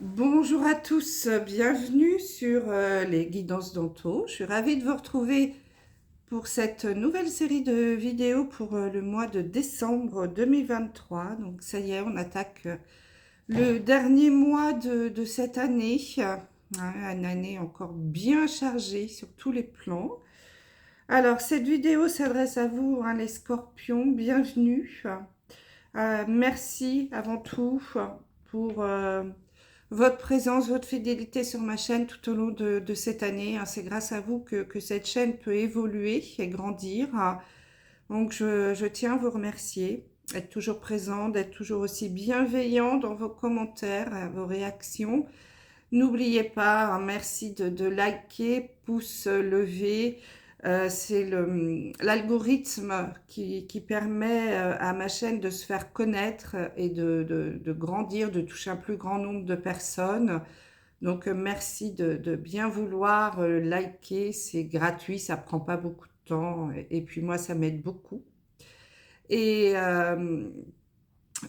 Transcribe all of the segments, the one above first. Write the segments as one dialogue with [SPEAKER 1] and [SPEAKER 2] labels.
[SPEAKER 1] Bonjour à tous, bienvenue sur les guidances d'Anto. Je suis ravie de vous retrouver pour cette nouvelle série de vidéos pour le mois de décembre 2023. Donc ça y est, on attaque le dernier mois de cette année. Une année encore bien chargée sur tous les plans. Alors cette vidéo s'adresse à vous, les scorpions, bienvenue. Merci avant tout pour votre présence, votre fidélité sur ma chaîne tout au long de cette année. C'est grâce à vous que cette chaîne peut évoluer et grandir. Donc je tiens à vous remercier, d'être toujours présent, d'être toujours aussi bienveillant dans vos commentaires, vos réactions. N'oubliez pas, merci de liker, pouce levé. C'est l'algorithme qui permet à ma chaîne de se faire connaître et de grandir, de toucher un plus grand nombre de personnes. Donc, merci de bien vouloir liker. C'est gratuit, ça prend pas beaucoup de temps. Et puis moi, ça m'aide beaucoup. Et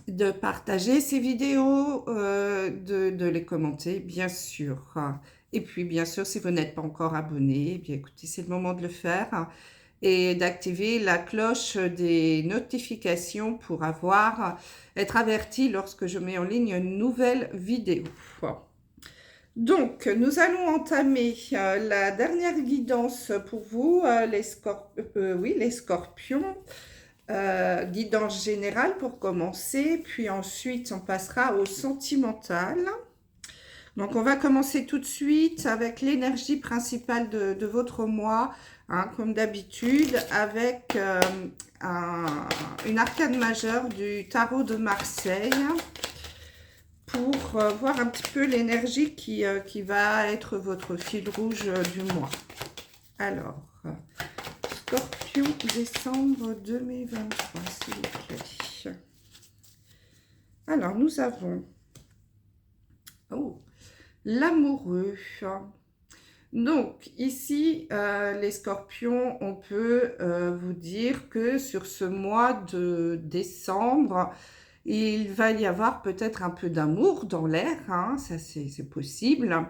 [SPEAKER 1] de partager ces vidéos, de les commenter, bien sûr. Et puis, bien sûr, si vous n'êtes pas encore abonné, eh bien écoutez, c'est le moment de le faire. Et d'activer la cloche des notifications pour être averti lorsque je mets en ligne une nouvelle vidéo. Donc, nous allons entamer la dernière guidance pour vous, les scorpions. Guidance générale pour commencer, puis ensuite on passera au sentimental. Donc on va commencer tout de suite avec l'énergie principale de votre mois, comme d'habitude, avec une arcane majeure du tarot de Marseille pour voir un petit peu l'énergie qui va être votre fil rouge du mois. Alors, Scorpion, décembre 2023, s'il vous plaît. Alors, nous avons l'amoureux. Donc, ici, les scorpions, on peut vous dire que sur ce mois de décembre, il va y avoir peut-être un peu d'amour dans l'air, ça c'est possible.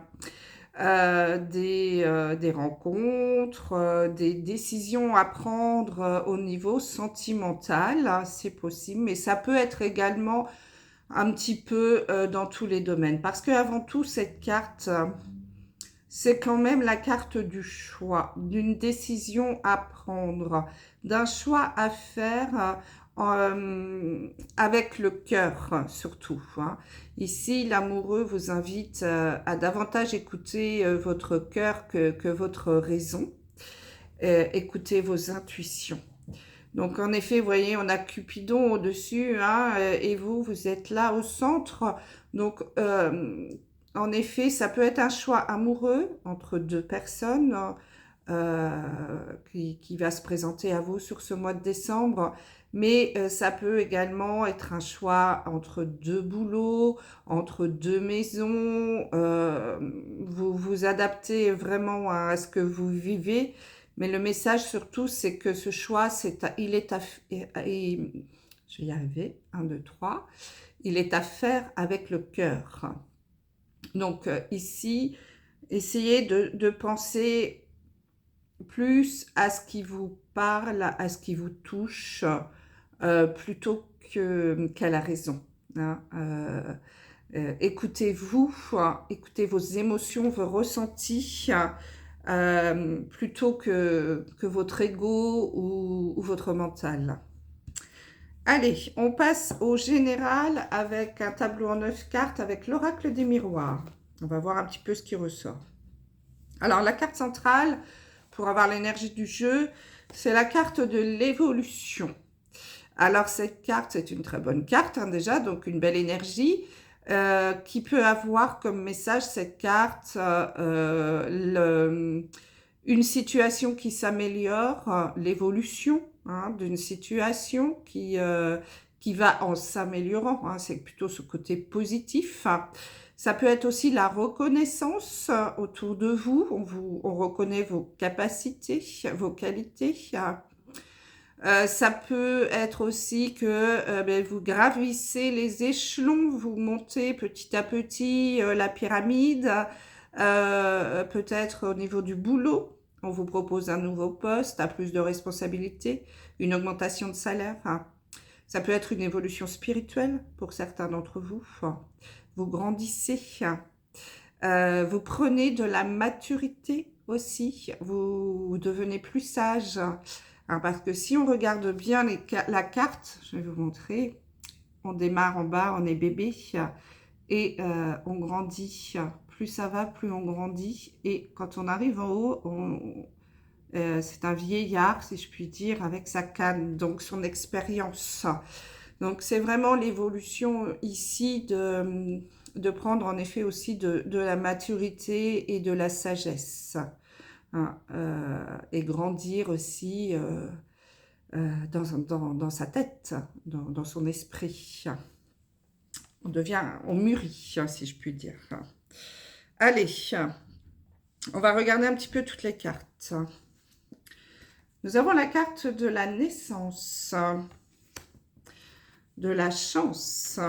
[SPEAKER 1] Des rencontres, des décisions à prendre au niveau sentimental, c'est possible, mais ça peut être également un petit peu dans tous les domaines. Parce qu'avant tout, cette carte, c'est quand même la carte du choix, d'une décision à prendre, d'un choix à faire avec le cœur surtout. Ici, l'amoureux vous invite à davantage écouter votre cœur que votre raison. Écoutez vos intuitions. Donc, en effet, vous voyez, on a Cupidon au-dessus, et vous êtes là au centre. Donc, en effet, ça peut être un choix amoureux entre deux personnes qui va se présenter à vous sur ce mois de décembre. Mais ça peut également être un choix entre deux boulots, entre deux maisons. Vous vous adaptez vraiment à ce que vous vivez. Mais le message surtout, c'est que ce choix, je vais y arriver, 1, 2, 3, il est à faire avec le cœur. Donc ici, essayez de penser plus à ce qui vous parle, à ce qui vous touche, plutôt qu'à la raison. Écoutez-vous, écoutez vos émotions, vos ressentis, plutôt que votre ego ou votre mental. Allez, on passe au général avec un tableau en 9 cartes avec l'oracle des miroirs. On va voir un petit peu ce qui ressort. Alors, la carte centrale, pour avoir l'énergie du jeu, c'est la carte de l'évolution. Alors, cette carte, c'est une très bonne carte, déjà, donc une belle énergie. Qui peut avoir comme message cette carte une situation qui s'améliore, l'évolution d'une situation qui va en s'améliorant, c'est plutôt ce côté positif. Ça peut être aussi la reconnaissance autour de vous, on reconnaît vos capacités, vos qualités. Ça peut être aussi que ben, vous gravissez les échelons, vous montez petit à petit la pyramide, peut-être au niveau du boulot. On vous propose un nouveau poste, à plus de responsabilités, une augmentation de salaire. Ça peut être une évolution spirituelle pour certains d'entre vous. Vous grandissez. Vous prenez de la maturité aussi. Vous devenez plus sage. Parce que si on regarde bien la carte, je vais vous montrer. On démarre en bas, on est bébé. Et on grandit. Plus ça va, plus on grandit. Et quand on arrive en haut, c'est un vieillard, si je puis dire, avec sa canne, donc son expérience. Donc c'est vraiment l'évolution ici de prendre en effet aussi de la maturité et de la sagesse. Et grandir aussi dans sa tête, dans son esprit. On mûrit, si je puis dire. Allez, on va regarder un petit peu toutes les cartes. Nous avons la carte de la naissance, de la chance,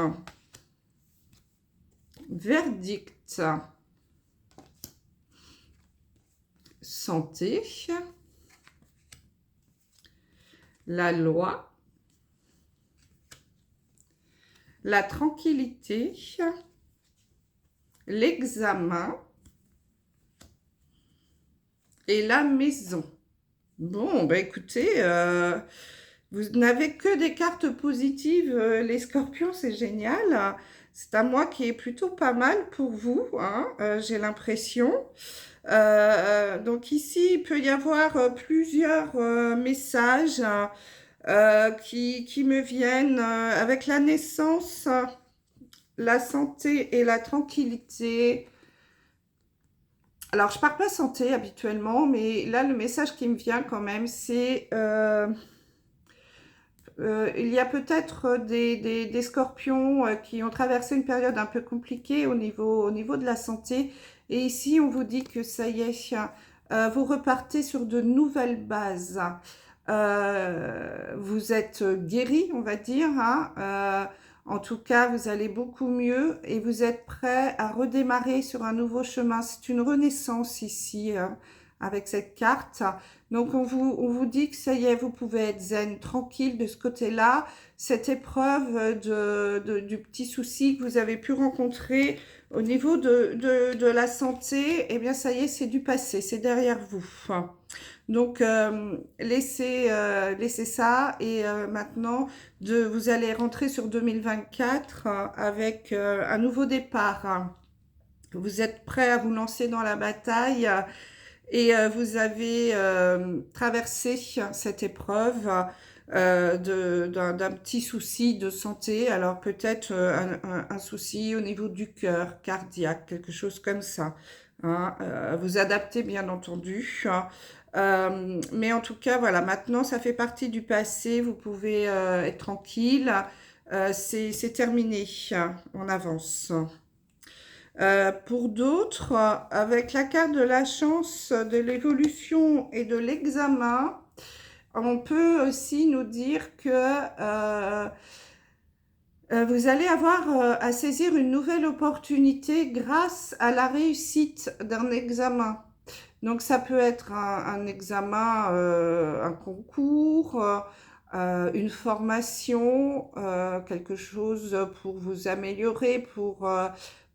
[SPEAKER 1] verdict, santé, la loi, la tranquillité, l'examen et la maison. Bon, bah écoutez, vous n'avez que des cartes positives, les scorpions, c'est génial. C'est un mois qui est plutôt pas mal pour vous, hein, j'ai l'impression. Donc ici, il peut y avoir plusieurs messages qui me viennent avec la naissance, la santé et la tranquillité. Alors, je ne parle pas santé habituellement, mais là, le message qui me vient quand même, c'est il y a peut-être des scorpions qui ont traversé une période un peu compliquée au niveau de la santé. Et ici, on vous dit que ça y est, vous repartez sur de nouvelles bases. Vous êtes guéri, on va dire, hein. En tout cas, vous allez beaucoup mieux et vous êtes prêt à redémarrer sur un nouveau chemin. C'est une renaissance ici, avec cette carte. Donc, on vous dit que ça y est, vous pouvez être zen, tranquille de ce côté-là. Cette épreuve du petit souci que vous avez pu rencontrer au niveau de la santé, eh bien, ça y est, c'est du passé, c'est derrière vous. Donc, laissez ça et maintenant, vous allez rentrer sur 2024 avec un nouveau départ. Vous êtes prêt à vous lancer dans la bataille et vous avez traversé cette épreuve d'un petit souci de santé. Alors peut-être un souci au niveau du cœur, cardiaque, quelque chose comme ça. Hein. Vous adaptez bien entendu. Mais en tout cas, voilà, maintenant ça fait partie du passé. Vous pouvez être tranquille. C'est terminé. On avance. Pour d'autres, avec la carte de la chance, de l'évolution et de l'examen, on peut aussi nous dire que vous allez avoir à saisir une nouvelle opportunité grâce à la réussite d'un examen. Donc ça peut être un examen, un concours, une formation, quelque chose pour vous améliorer, pour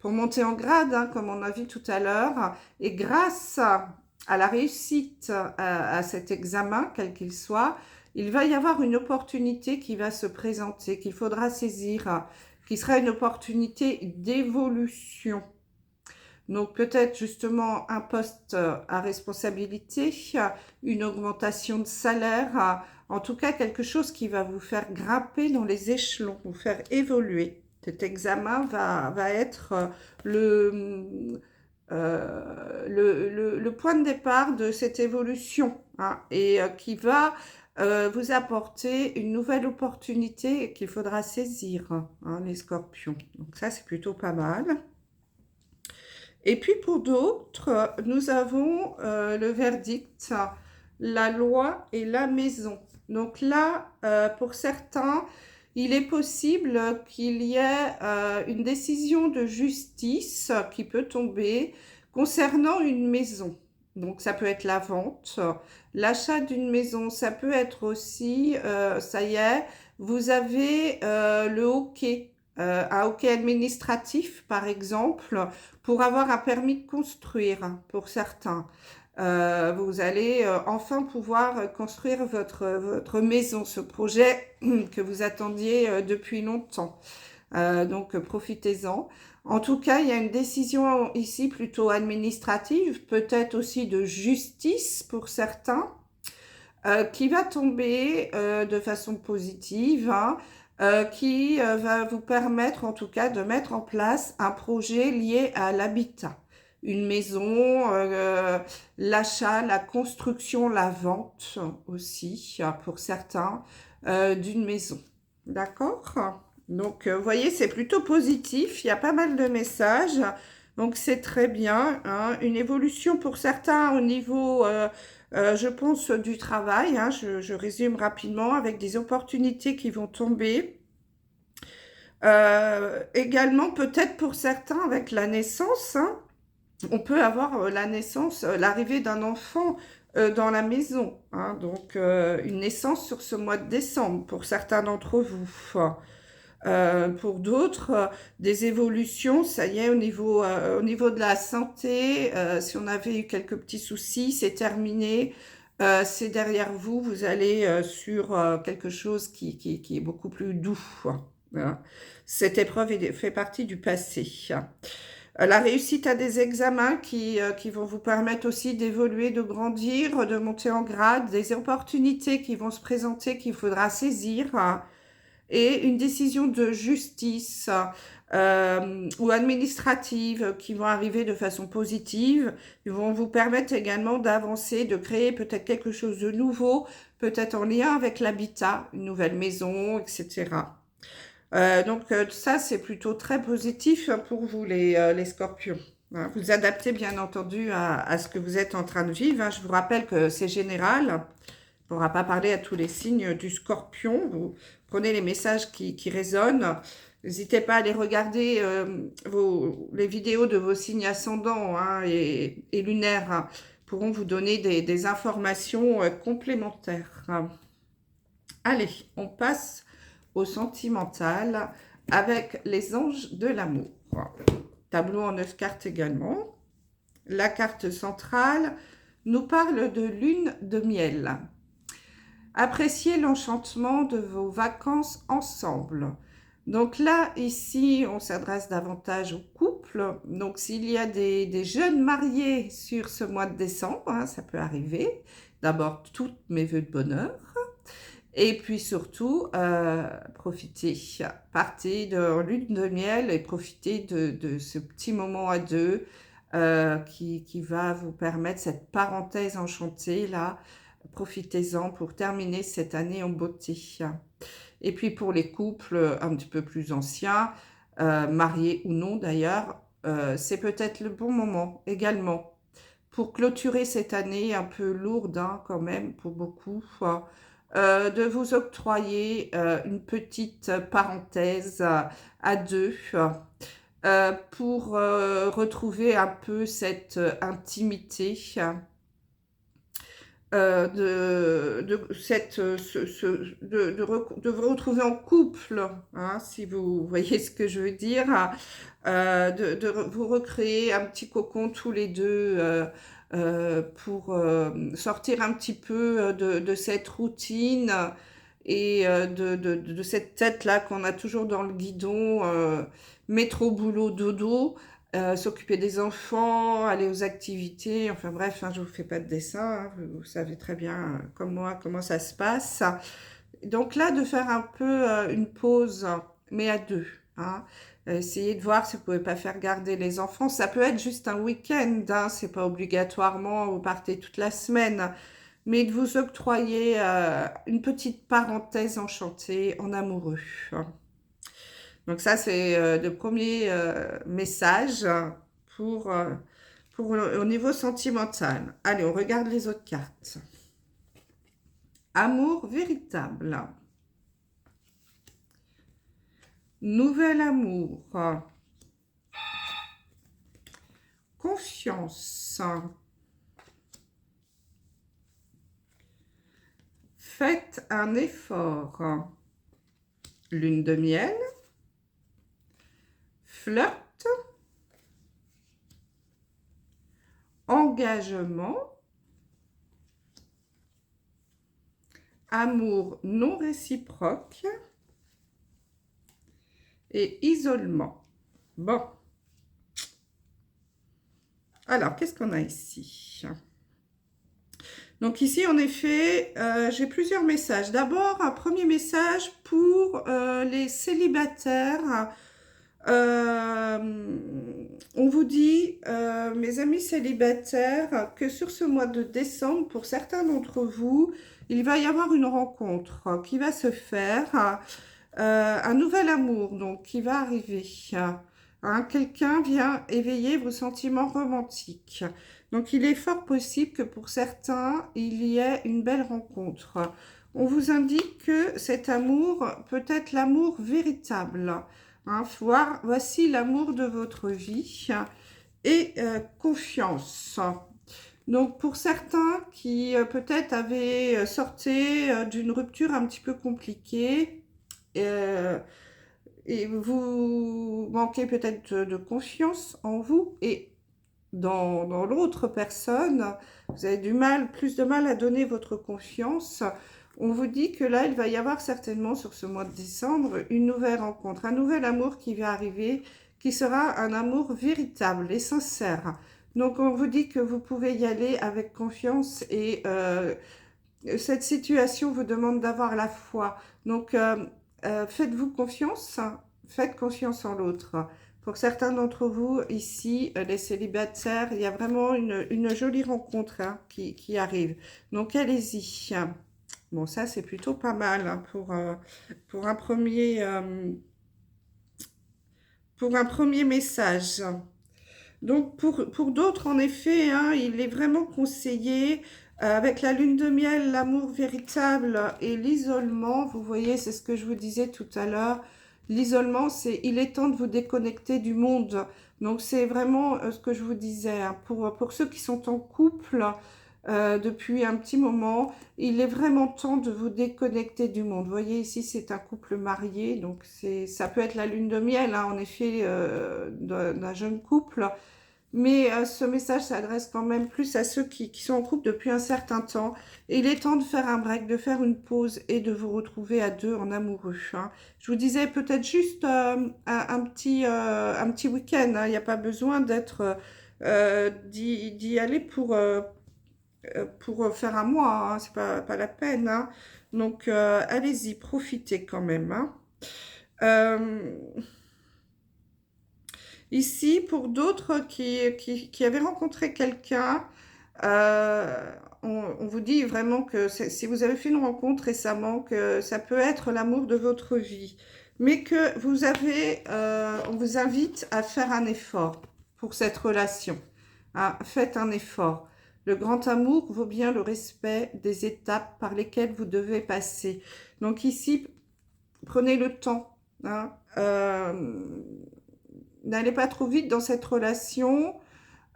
[SPEAKER 1] monter en grade, hein, comme on a vu tout à l'heure. Et grâce à la réussite à cet examen, quel qu'il soit, il va y avoir une opportunité qui va se présenter, qu'il faudra saisir, qui sera une opportunité d'évolution. Donc peut-être justement un poste à responsabilité, une augmentation de salaire, en tout cas quelque chose qui va vous faire grimper dans les échelons, vous faire évoluer. Cet examen va être le point de départ de cette évolution, hein, et qui va vous apporter une nouvelle opportunité qu'il faudra saisir, hein, les scorpions. Donc ça, c'est plutôt pas mal. Et puis pour d'autres, nous avons le verdict, la loi et la maison. Donc là, pour certains, il est possible qu'il y ait une décision de justice qui peut tomber concernant une maison. Donc ça peut être la vente, l'achat d'une maison, ça peut être aussi, ça y est, vous avez le hockey, un hockey administratif par exemple, pour avoir un permis de construire pour certains. Vous allez enfin pouvoir construire votre maison, ce projet que vous attendiez depuis longtemps. Donc, profitez-en. En tout cas, il y a une décision ici plutôt administrative, peut-être aussi de justice pour certains, qui va tomber de façon positive, hein, qui va vous permettre en tout cas de mettre en place un projet lié à l'habitat. Une maison, l'achat, la construction, la vente aussi, pour certains, d'une maison. D'accord? Donc, vous voyez, c'est plutôt positif. Il y a pas mal de messages. Donc, c'est très bien, hein. Une évolution pour certains au niveau, je pense, du travail, hein. Je résume rapidement avec des opportunités qui vont tomber. Également, peut-être pour certains, avec la naissance, hein, on peut avoir la naissance, l'arrivée d'un enfant dans la maison, hein. Donc, une naissance sur ce mois de décembre pour certains d'entre vous. Pour d'autres, des évolutions, ça y est, au niveau de la santé, si on avait eu quelques petits soucis, c'est terminé. C'est derrière vous, vous allez sur quelque chose qui est beaucoup plus doux, hein. Cette épreuve fait partie du passé. La réussite à des examens qui vont vous permettre aussi d'évoluer, de grandir, de monter en grade, des opportunités qui vont se présenter qu'il faudra saisir, et une décision de justice ou administrative qui vont arriver de façon positive. Ils vont vous permettre également d'avancer, de créer peut-être quelque chose de nouveau, peut-être en lien avec l'habitat, une nouvelle maison, etc. Donc ça, c'est plutôt très positif pour vous, les scorpions. Hein. Vous adaptez bien entendu à ce que vous êtes en train de vivre, hein. Je vous rappelle que c'est général. On ne pourra pas parler à tous les signes du scorpion. Vous prenez les messages qui résonnent. N'hésitez pas à aller regarder les vidéos de vos signes ascendants, hein, et lunaires, hein, pourront vous donner des informations complémentaires. Allez, on passe au sentimental avec les anges de l'amour. Tableau en 9 cartes également. La carte centrale nous parle de lune de miel. Appréciez l'enchantement de vos vacances ensemble. Donc là, ici, on s'adresse davantage aux couples. Donc, s'il y a des jeunes mariés sur ce mois de décembre, hein, ça peut arriver. D'abord, tous mes vœux de bonheur. Et puis surtout, profitez, partez en lune de miel et profitez de ce petit moment à deux qui va vous permettre cette parenthèse enchantée là. Profitez-en pour terminer cette année en beauté. Et puis pour les couples un petit peu plus anciens, mariés ou non d'ailleurs, c'est peut-être le bon moment également pour clôturer cette année un peu lourde, hein, quand même pour beaucoup, de vous octroyer une petite parenthèse à deux pour retrouver un peu cette intimité, de vous retrouver en couple, hein, si vous voyez ce que je veux dire, de vous recréer un petit cocon tous les deux pour sortir un petit peu de cette routine et de cette tête-là qu'on a toujours dans le guidon, métro, boulot, dodo, s'occuper des enfants, aller aux activités, enfin bref, hein, je ne vous fais pas de dessin, hein, vous savez très bien comme moi comment ça se passe. Donc là, de faire un peu une pause, mais à deux, hein. Essayez de voir si vous ne pouvez pas faire garder les enfants. Ça peut être juste un week-end, hein, c'est pas obligatoirement, vous partez toute la semaine, mais de vous octroyer une petite parenthèse enchantée en amoureux. Donc ça, c'est le premier message pour, au niveau sentimental. Allez, on regarde les autres cartes. Amour véritable. Nouvel amour. Confiance. Faites un effort. Lune de miel. Flirt. Engagement. Amour non réciproque. Et isolement. Bon. Alors, qu'est-ce qu'on a ici? Donc ici, en effet, j'ai plusieurs messages. D'abord, un premier message pour les célibataires. On vous dit, mes amis célibataires, que sur ce mois de décembre, pour certains d'entre vous, il va y avoir une rencontre qui va se faire, un nouvel amour donc qui va arriver. Hein, quelqu'un vient éveiller vos sentiments romantiques. Donc, il est fort possible que pour certains, il y ait une belle rencontre. On vous indique que cet amour peut être l'amour véritable. Hein, voici l'amour de votre vie et confiance. Donc, pour certains qui peut-être avaient sorti d'une rupture un petit peu compliquée, et vous manquez peut-être de confiance en vous et dans l'autre personne, vous avez plus de mal à donner votre confiance. On vous dit que là, il va y avoir certainement sur ce mois de décembre une nouvelle rencontre, un nouvel amour qui va arriver, qui sera un amour véritable et sincère. Donc, on vous dit que vous pouvez y aller avec confiance et cette situation vous demande d'avoir la foi. Donc, faites-vous confiance, faites confiance en l'autre. Pour certains d'entre vous, ici, les célibataires, il y a vraiment une jolie rencontre hein, qui arrive. Donc, allez-y. Bon, ça, c'est plutôt pas mal hein, pour un premier message. Donc, pour d'autres, en effet, hein, il est vraiment conseillé, avec la lune de miel, l'amour véritable et l'isolement. Vous voyez, c'est ce que je vous disais tout à l'heure. L'isolement, il est temps de vous déconnecter du monde. Donc, c'est vraiment ce que je vous disais. Hein, pour ceux qui sont en couple depuis un petit moment, il est vraiment temps de vous déconnecter du monde. Vous voyez, ici, c'est un couple marié. Donc, ça peut être la lune de miel, hein, en effet, d'un jeune couple. Mais ce message s'adresse quand même plus à ceux qui sont en couple depuis un certain temps. Et il est temps de faire un break, de faire une pause et de vous retrouver à deux en amoureux. Hein. Je vous disais peut-être juste un petit week-end. Hein. Il n'y a pas besoin d'y aller pour faire un mois. Hein. C'est pas la peine. Hein. Donc allez-y, profitez quand même. Hein. Ici, pour d'autres qui avaient rencontré quelqu'un, on vous dit vraiment que si vous avez fait une rencontre récemment, que ça peut être l'amour de votre vie, mais que on vous invite à faire un effort pour cette relation. Hein, faites un effort. Le grand amour vaut bien le respect des étapes par lesquelles vous devez passer. Donc ici, prenez le temps. Hein, n'allez pas trop vite dans cette relation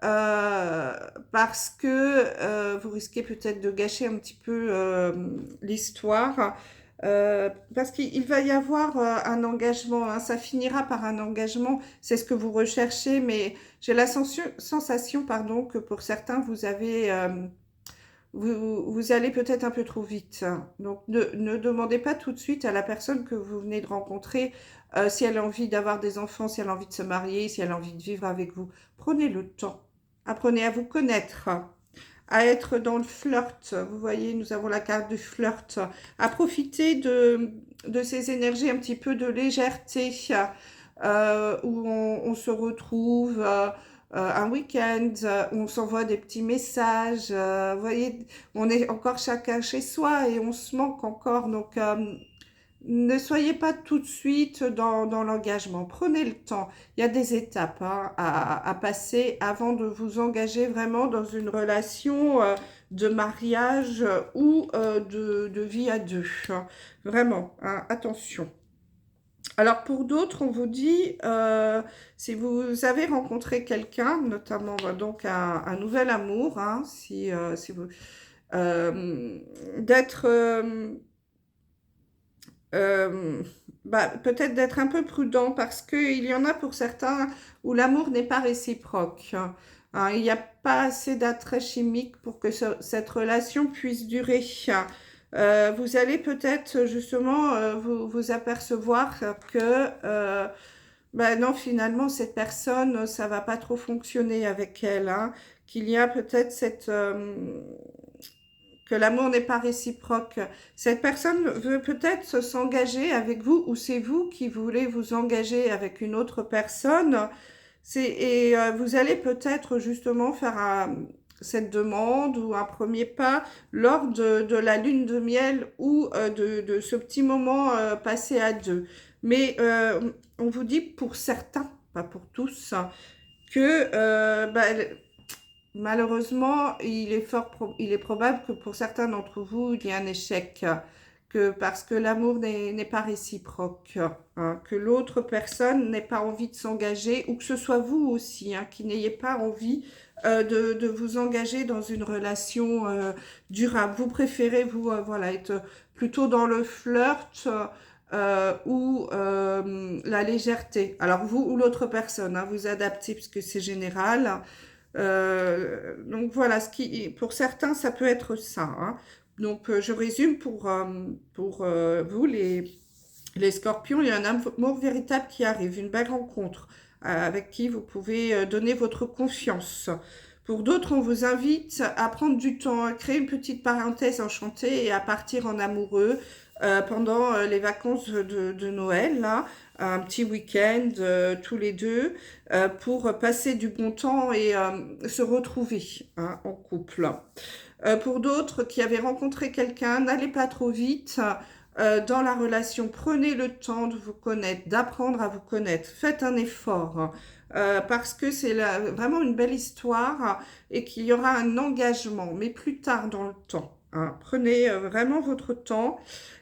[SPEAKER 1] parce que vous risquez peut-être de gâcher un petit peu l'histoire. Parce qu'il va y avoir un engagement, hein, ça finira par un engagement, c'est ce que vous recherchez, mais j'ai la sensation, pardon, que pour certains, vous allez peut-être un peu trop vite. Donc, ne demandez pas tout de suite à la personne que vous venez de rencontrer si elle a envie d'avoir des enfants, si elle a envie de se marier, si elle a envie de vivre avec vous. Prenez le temps. Apprenez à vous connaître, à être dans le flirt. Vous voyez, nous avons la carte du flirt. À profiter de ces énergies un petit peu de légèreté où on se retrouve un week-end, on s'envoie des petits messages. Vous voyez, on est encore chacun chez soi et on se manque encore. Donc, ne soyez pas tout de suite dans l'engagement. Prenez le temps. Il y a des étapes hein, à passer avant de vous engager vraiment dans une relation de mariage ou de vie à deux. Vraiment, hein, attention. Alors pour d'autres, on vous dit, si vous avez rencontré quelqu'un, notamment donc un nouvel amour, hein, si vous, d'être, peut-être d'être un peu prudent parce qu'il y en a pour certains où l'amour n'est pas réciproque. Hein, il n'y a pas assez d'attrait chimique pour que cette relation puisse durer. Vous allez peut-être justement vous apercevoir que non, finalement, cette personne, ça va pas trop fonctionner avec elle. Hein, qu'il y a peut-être que l'amour n'est pas réciproque. Cette personne veut peut-être s'engager avec vous ou c'est vous qui voulez vous engager avec une autre personne. Vous allez peut-être justement faire cette demande ou un premier pas lors de la lune de miel ou de ce petit moment passé à deux. Mais on vous dit pour certains, pas pour tous, hein, que malheureusement, il est probable que pour certains d'entre vous, il y ait un échec, parce que l'amour n'est pas réciproque, hein, que l'autre personne n'ait pas envie de s'engager, ou que ce soit vous aussi, hein, qui n'ayez pas envie de vous engager dans une relation durable. Vous préférez, vous, voilà, être plutôt dans le flirt ou la légèreté. Alors, vous ou l'autre personne, hein, vous adaptez, puisque c'est général. Donc voilà, pour certains, ça peut être ça. Hein. Donc je résume pour vous, les scorpions, il y a un amour véritable qui arrive, une belle rencontre avec qui vous pouvez donner votre confiance. Pour d'autres, on vous invite à prendre du temps, à créer une petite parenthèse enchantée et à partir en amoureux pendant les vacances de Noël, là, un petit week-end tous les deux pour passer du bon temps et se retrouver, hein, en couple. Pour d'autres qui avaient rencontré quelqu'un, n'allez pas trop vite dans la relation. Prenez le temps de vous connaître, d'apprendre à vous connaître. Faites un effort parce que c'est vraiment une belle histoire et qu'il y aura un engagement, mais plus tard dans le temps. Hein. Prenez vraiment votre temps.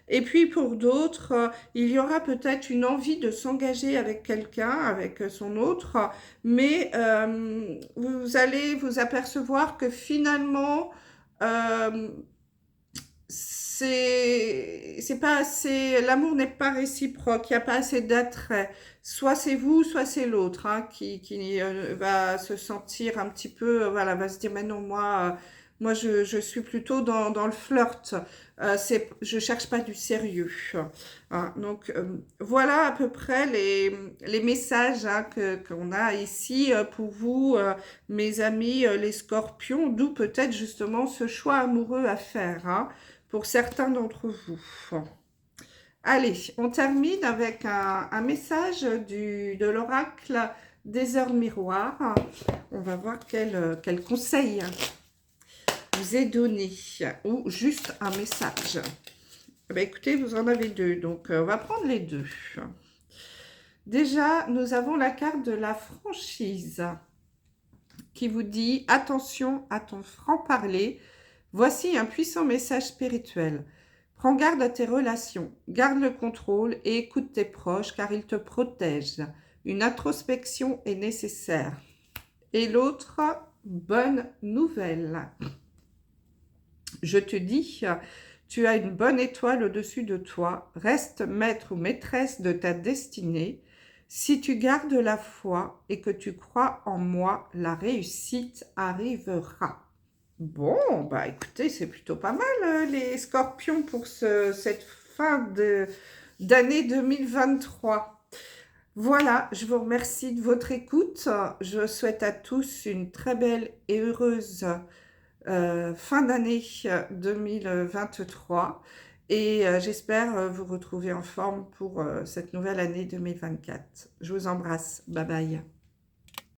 [SPEAKER 1] Et puis pour d'autres, il y aura peut-être une envie de s'engager avec quelqu'un, avec son autre, mais vous allez vous apercevoir que finalement, euh, c'est pas assez, l'amour n'est pas réciproque, il n'y a pas assez d'attrait. Soit c'est vous, soit c'est l'autre, hein, qui va se sentir un petit peu, voilà, va se dire, mais non, moi je suis plutôt dans le flirt. Je cherche pas du sérieux. Hein. Donc voilà à peu près les messages, hein, qu'on a ici pour vous, mes amis, les scorpions, d'où peut-être justement ce choix amoureux à faire. Hein, pour certains d'entre vous. Allez, on termine avec un message de l'oracle des heures miroirs. On va voir quel conseil vous est donné ou juste un message. Écoutez, vous en avez deux, donc on va prendre les deux. Déjà, nous avons la carte de la franchise qui vous dit « Attention à ton franc-parler ». Voici un puissant message spirituel. Prends garde à tes relations, garde le contrôle et écoute tes proches car ils te protègent. Une introspection est nécessaire. Et l'autre, bonne nouvelle. Je te dis, tu as une bonne étoile au-dessus de toi. Reste maître ou maîtresse de ta destinée. Si tu gardes la foi et que tu crois en moi, la réussite arrivera. Bon, écoutez, c'est plutôt pas mal les scorpions pour cette fin d'année 2023. Voilà, je vous remercie de votre écoute. Je souhaite à tous une très belle et heureuse fin d'année 2023 et j'espère vous retrouver en forme pour cette nouvelle année 2024. Je vous embrasse. Bye bye.